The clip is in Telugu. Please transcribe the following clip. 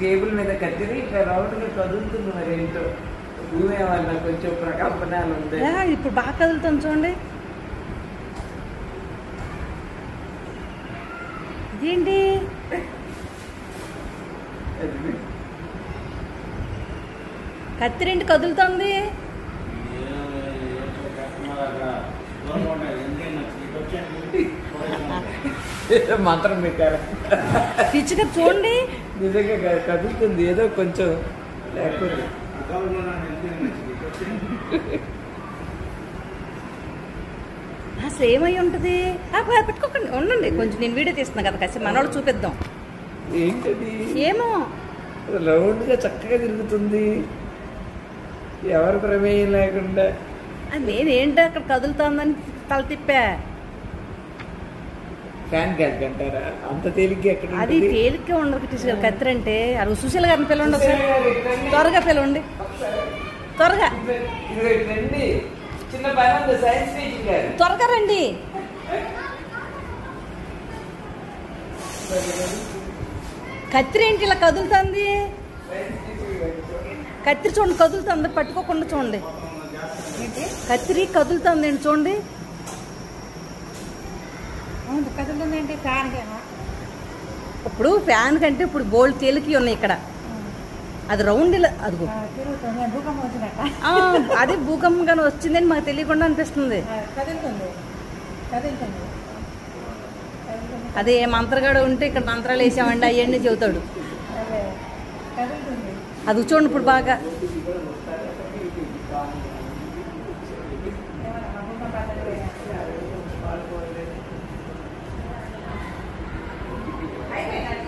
టేబుల్ మీద కత్తిరి ఇట్లా రౌండ్గా కదులుతుంది. మరి ఏంటో భూమేమన్నా కొంచెం ప్రకంపనాలు ఉంది. ఇప్పుడు బాగా కదులుతుంది చూడండి. ఇదేంటి కత్తిరేంటి కదులుతుంది? మంత్రం పెట్టారా? పిచ్చిగా చూడండి, నిజంగా కదులుతుంది ఏదో కొంచెం. లేకపోతే అసలు ఏమై ఉంటుంది? పెట్టుకోకండి, ఉండండి కొంచెం. నేను వీడియో తీస్తున్నా కదా, కాసేపు మనోళ్ళు చూపిద్దాం. ఏంటది? ఏమో రౌండ్గా చక్కగా తిరుగుతుంది, ఎవరి ప్రమేయం లేకుండా. నేనేంటి అక్కడ కదులుతుందని తల తిప్పా. ఫ్యాన్ గ్యాస్ అంటారా? అంత తేలిగ్గా ఎక్కడ? అది తేలిగ్గా ఉండదు టీచర్ గారు. కత్తిరి అంటే అది సుశీల గారిని పిలవండి ఒకసారి, త్వరగా పిలవండి త్వరగా. చిన్న పని ఉంది, సైన్స్ టీచింగ్ గారు, త్వరగా రండి. కత్తిరి ఏంటి ఇలా కదులుతుంది? కత్తిరి చూడండి కదులుతుంది, పట్టుకోకుండా చూడండి. కత్తిరి కదులుతుంది అండి చూడండి. కదులుతుంది ఏంటి? ఫ్యాన్. ఇప్పుడు ఫ్యాన్ కంటే ఇప్పుడు బోల్డ్ తేలికి ఉన్నాయి ఇక్కడ. అది రౌండ్ ఇలా అదిగో భూకంపం వచ్చినట్ట. అదే భూకంపం వచ్చిందని మాకు తెలియకుండా అనిపిస్తుంది. కదులుతుంది కదులుతుంది. అదే మంత్రగాడు ఉంటే ఇక్కడ మంత్రాలు వేసామండి అవన్నీ చెబుతాడు. కదులుతుంది. అది చూడండి ఇప్పుడు బాగా. అయిపోయింది.